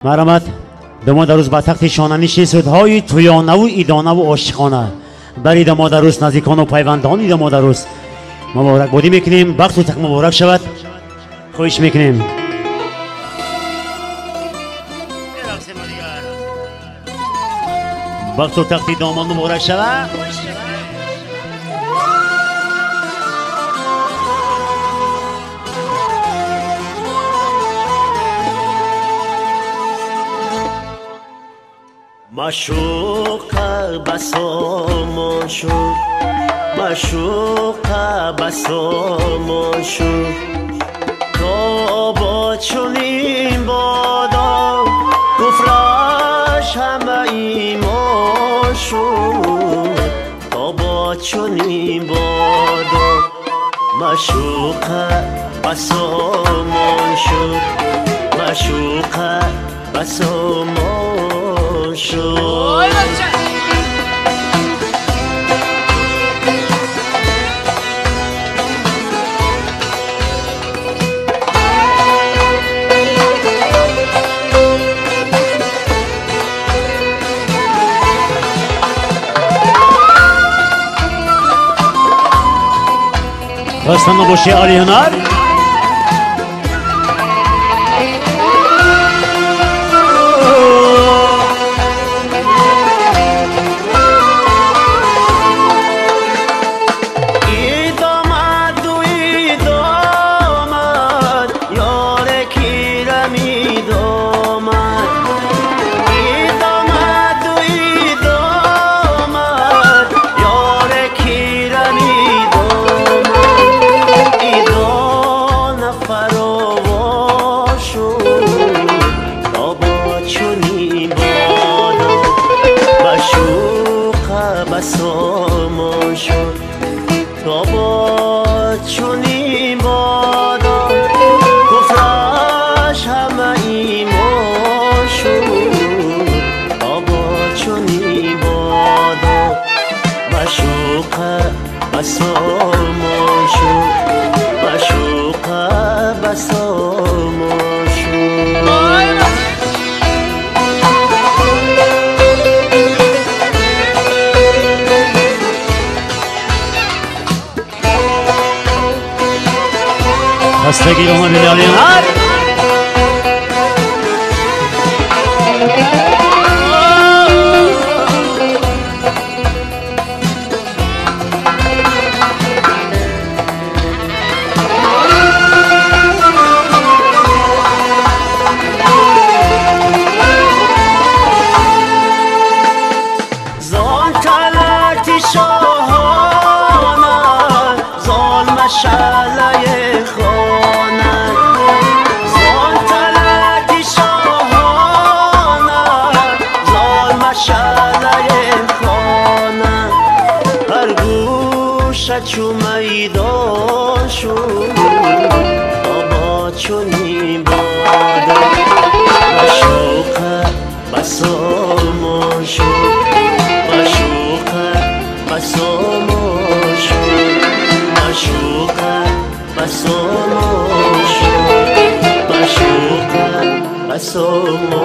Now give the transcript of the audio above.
مرحمت دما در روز با تخت شانه سودهای تویانه و ایدانه و عاشقانه برای دما در روز نزدیکان و پیوندان دما در روز مبارک بادی میکنیم. وقت و تک مبارک شود. خواهش میکنیم. وقت و تخت دامان مبارک شود. مشوق بسام شد مشوق بسام شد تا با چنین بادا کفرش همه ایمان شد تا با چنین بادا مشوق بسام شد مشوق بسام شد خواستن باشی عالی هنر بسام شد تا با چنین بادا کفرش همه ایمان شد تا با چنین بادا مشوق بسام شد مشوق بسام شد خستگی رو هم بیدالی هر زان تلکتی شاهانه زان مشعله چو میدان شد تا با چنین بادا مشوق بسام شد مشوق بسام شد مشوق بسام شد مشوق بسام